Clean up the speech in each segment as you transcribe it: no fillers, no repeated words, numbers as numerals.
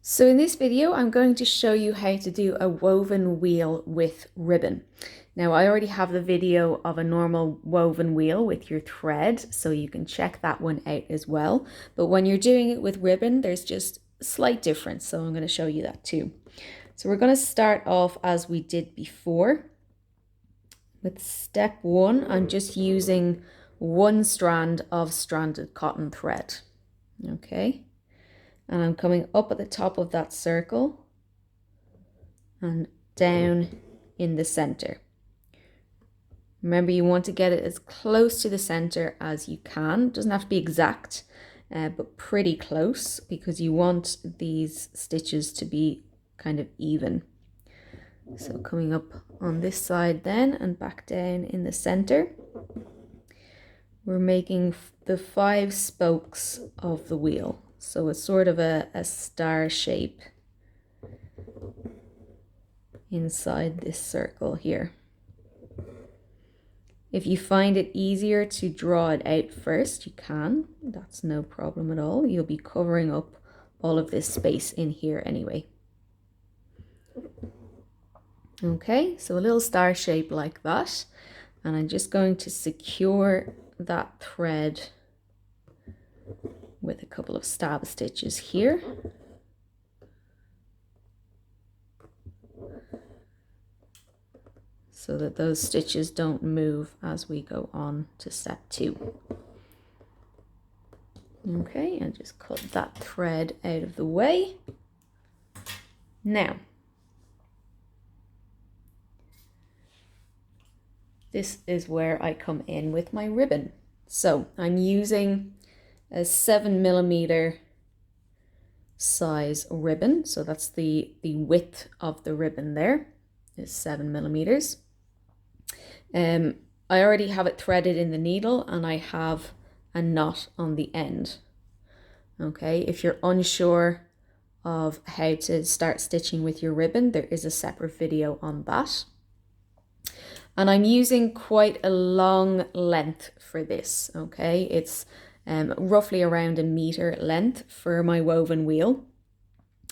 So in this video, I'm going to show you how to do a woven wheel with ribbon. Now, I already have the video of a normal woven wheel with your thread, so you can check that one out as well. But when you're doing it with ribbon, there's just a slight difference, so I'm going to show you that too. So we're going to start off as we did before. With step one, I'm just using one strand of stranded cotton thread. Okay. And I'm coming up at the top of that circle and down in the center. Remember, you want to get it as close to the center as you can. It doesn't have to be exact, but pretty close, because you want these stitches to be kind of even. So coming up on this side then and back down in the center, we're making the 5 spokes of the wheel. So it's sort of a star shape inside this circle here. If you find it easier to draw it out first, you can. That's no problem at all. You'll be covering up all of this space in here anyway. Okay, so a little star shape like that. And I'm just going to secure that thread with a couple of stab stitches here. So that those stitches don't move as we go on to step 2. Okay, and just cut that thread out of the way. Now, this is where I come in with my ribbon. So I'm using a 7mm size ribbon. So that's the width of the ribbon there is 7mm. I already have it threaded in the needle and I have a knot on the end. Okay, if you're unsure of how to start stitching with your ribbon, there is a separate video on that. And I'm using quite a long length for this, okay? It's roughly around 1 meter length for my woven wheel.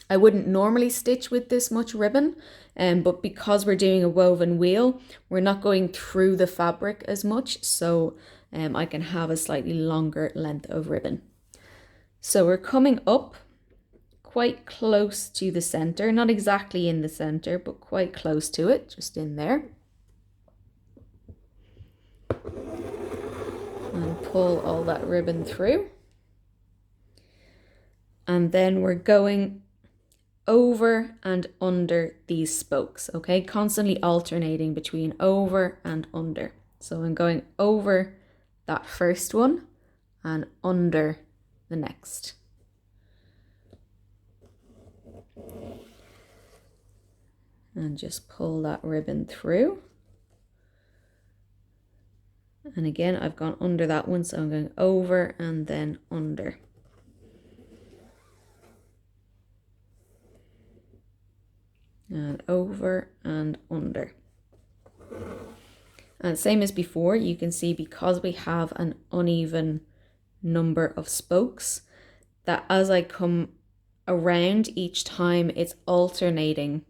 I wouldn't normally stitch with this much ribbon, but because we're doing a woven wheel, we're not going through the fabric as much, so I can have a slightly longer length of ribbon. So we're coming up quite close to the center, not exactly in the center, but quite close to it, just in there. And pull all that ribbon through. And then we're going over and under these spokes, okay? Constantly alternating between over and under. So I'm going over that first one and under the next. And just pull that ribbon through. And again, I've gone under that one, so I'm going over and then under. And over and under. And same as before, you can see because we have an uneven number of spokes, that as I come around each time, it's alternating.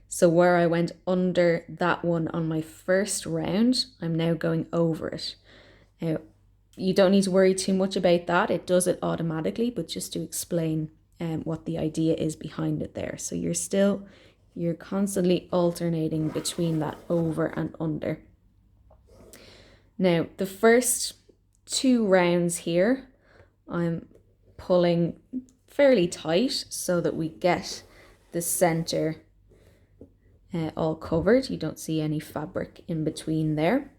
So where I went under that one on my first round, I'm now going over it. Now, you don't need to worry too much about that. It does it automatically, but just to explain what the idea is behind it there. So you're constantly alternating between that over and under. Now, the first 2 rounds here, I'm pulling fairly tight so that we get the center all covered. You don't see any fabric in between there.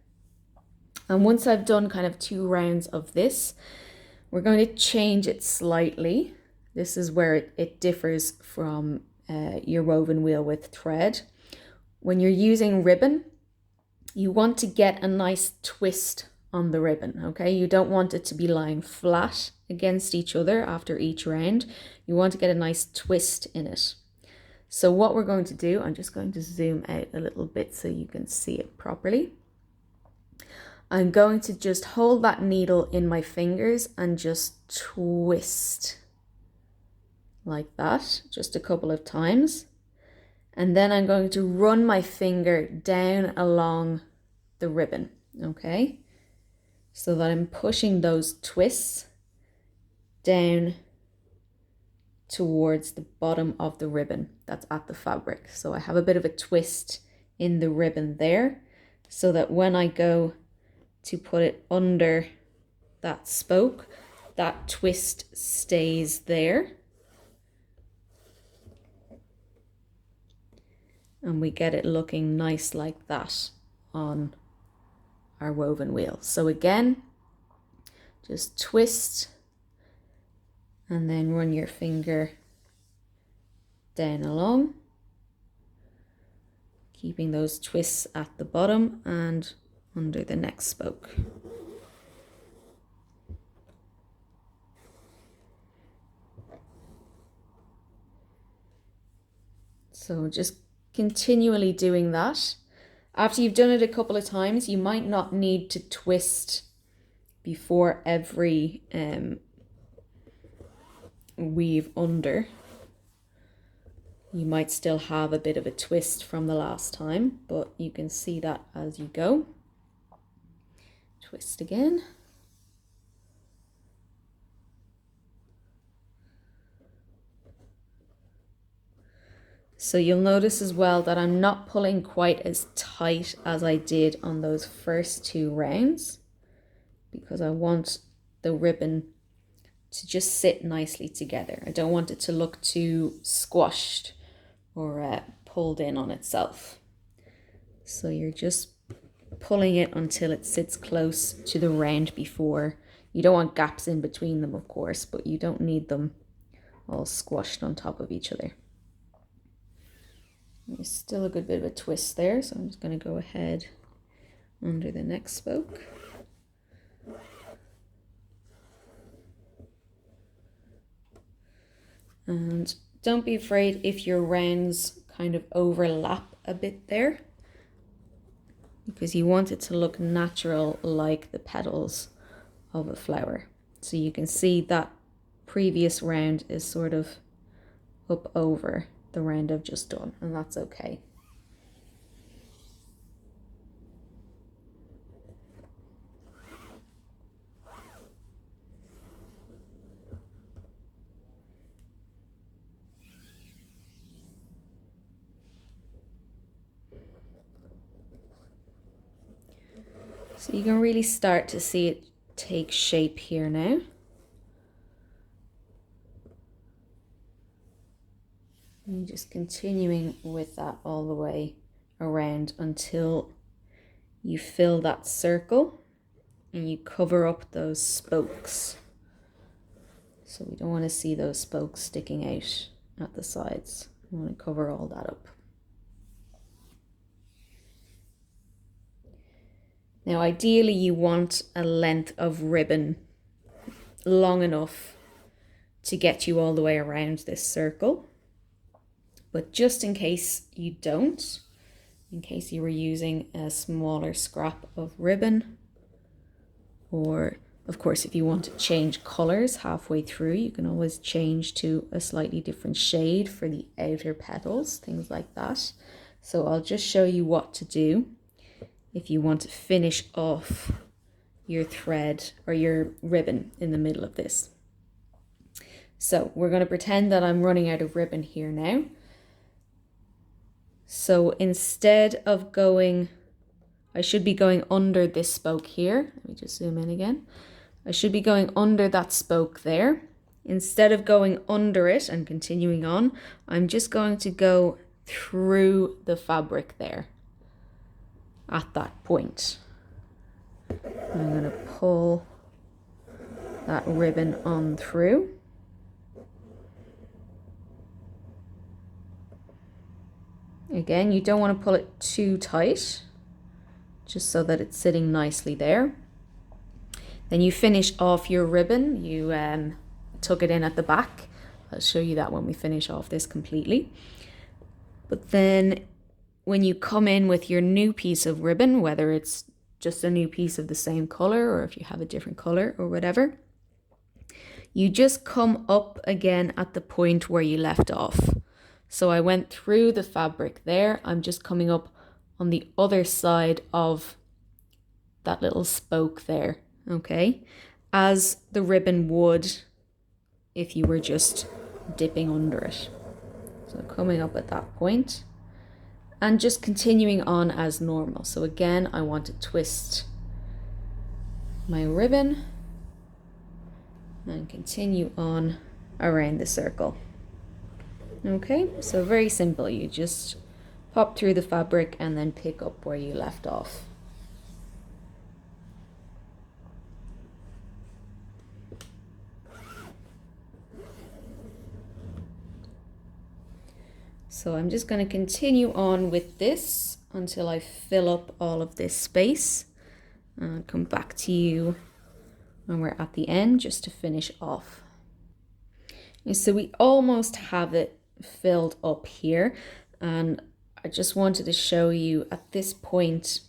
And once I've done kind of 2 rounds of this, we're going to change it slightly. This is where it differs from your woven wheel with thread. When you're using ribbon, you want to get a nice twist on the ribbon, okay? You don't want it to be lying flat against each other after each round. You want to get a nice twist in it. So what we're going to do, I'm just going to zoom out a little bit so you can see it properly. I'm going to just hold that needle in my fingers and just twist like that, just a couple of times. And then I'm going to run my finger down along the ribbon, okay? So that I'm pushing those twists down towards the bottom of the ribbon that's at the fabric. So I have a bit of a twist in the ribbon there, so that when I go to put it under that spoke, that twist stays there. And we get it looking nice like that on our woven wheel. So again, just twist and then run your finger down along, keeping those twists at the bottom and under the next spoke. So just continually doing that. After you've done it a couple of times, you might not need to twist before every weave under. You might still have a bit of a twist from the last time, but you can see that as you go. Twist again. So you'll notice as well that I'm not pulling quite as tight as I did on those first 2 rounds, because I want the ribbon to just sit nicely together. I don't want it to look too squashed or pulled in on itself. So you're just pulling it until it sits close to the round before. You don't want gaps in between them, of course, but you don't need them all squashed on top of each other. There's still a good bit of a twist there, so I'm just going to go ahead under the next spoke. And don't be afraid if your rounds kind of overlap a bit there, because you want it to look natural like the petals of a flower. So you can see that previous round is sort of up over the round I've just done, and that's okay. So you can really start to see it take shape here now. And just continuing with that all the way around until you fill that circle and you cover up those spokes. So we don't want to see those spokes sticking out at the sides. We want to cover all that up. Now ideally you want a length of ribbon long enough to get you all the way around this circle. But just in case you don't, in case you were using a smaller scrap of ribbon, or of course if you want to change colors halfway through, you can always change to a slightly different shade for the outer petals, things like that. So I'll just show you what to do if you want to finish off your thread or your ribbon in the middle of this. So we're going to pretend that I'm running out of ribbon here now. So instead of going, I should be going under this spoke here. Let me just zoom in again. I should be going under that spoke there. Instead of going under it and continuing on, I'm just going to go through the fabric there at that point. I'm going to pull that ribbon on through. Again, you don't want to pull it too tight, just so that it's sitting nicely there. Then you finish off your ribbon, you tuck it in at the back. I'll show you that when we finish off this completely. But then when you come in with your new piece of ribbon, whether it's just a new piece of the same color or if you have a different color or whatever, you just come up again at the point where you left off. So I went through the fabric there. I'm just coming up on the other side of that little spoke there, okay? As the ribbon would if you were just dipping under it. So coming up at that point and just continuing on as normal. So again, I want to twist my ribbon and continue on around the circle. Okay, so very simple. You just pop through the fabric and then pick up where you left off. So I'm just going to continue on with this until I fill up all of this space. And I'll come back to you when we're at the end just to finish off. And so we almost have it filled up here, and I just wanted to show you at this point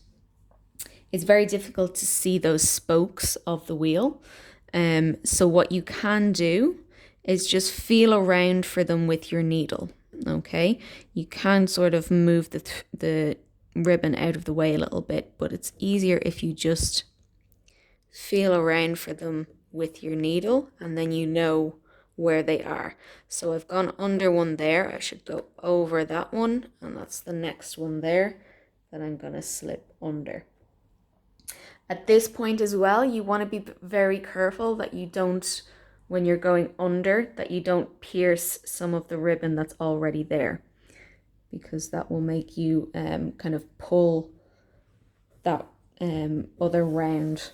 it's very difficult to see those spokes of the wheel. So what you can do is just feel around for them with your needle. Okay, you can sort of move the ribbon out of the way a little bit, but it's easier if you just feel around for them with your needle and then you know where they are. So I've gone under one there. I should go over that one, and that's the next one there that I'm going to slip under. At this point as well, you want to be very careful that you don't, when you're going under, that you don't pierce some of the ribbon that's already there, because that will make you kind of pull that other round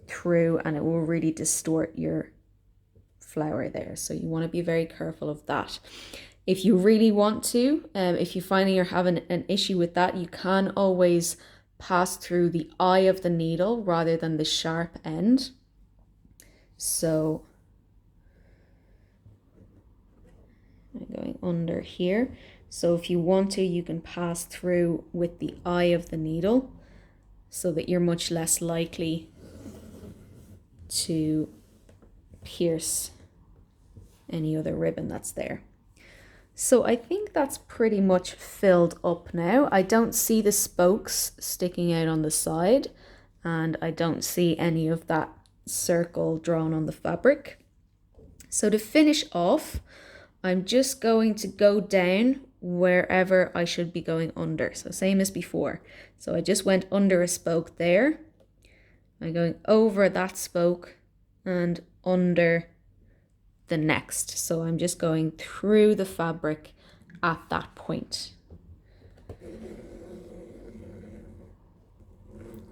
through, and it will really distort your flower there. So you want to be very careful of that. If you really want to, if you're finding you're having an issue with that, you can always pass through the eye of the needle rather than the sharp end. So I'm going under here. So if you want to, you can pass through with the eye of the needle so that you're much less likely to pierce any other ribbon that's there. So I think that's pretty much filled up now. I don't see the spokes sticking out on the side, and I don't see any of that circle drawn on the fabric. So to finish off, I'm just going to go down wherever I should be going under. So same as before. So I just went under a spoke there. I'm going over that spoke and under the next. So I'm just going through the fabric at that point.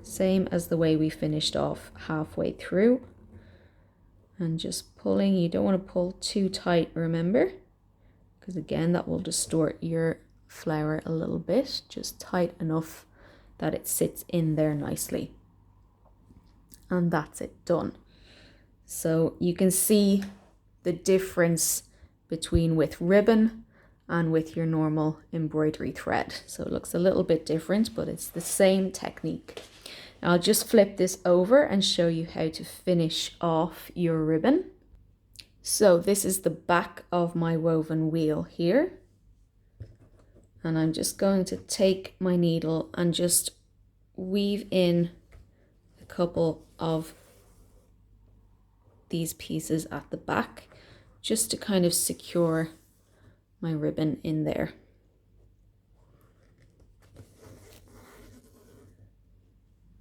Same as the way we finished off halfway through. And just pulling, you don't want to pull too tight, remember, because again that will distort your flower a little bit. Just tight enough that it sits in there nicely. And that's it, done. So you can see the difference between with ribbon and with your normal embroidery thread. So it looks a little bit different, but it's the same technique. Now I'll just flip this over and show you how to finish off your ribbon. So this is the back of my woven wheel here. And I'm just going to take my needle and just weave in a couple of these pieces at the back, just to kind of secure my ribbon in there.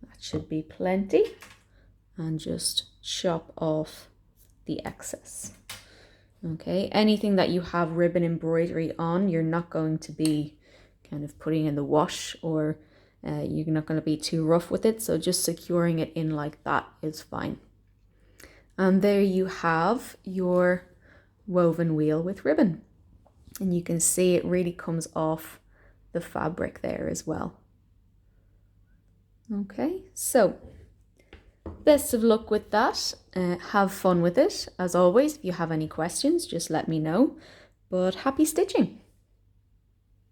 That should be plenty. And just chop off the excess. Okay, anything that you have ribbon embroidery on, you're not going to be kind of putting in the wash, or you're not going to be too rough with it. So just securing it in like that is fine. And there you have your woven wheel with ribbon. And you can see it really comes off the fabric there as well. Okay, so best of luck with that. Have fun with it. As always, if you have any questions, just let me know. But happy stitching!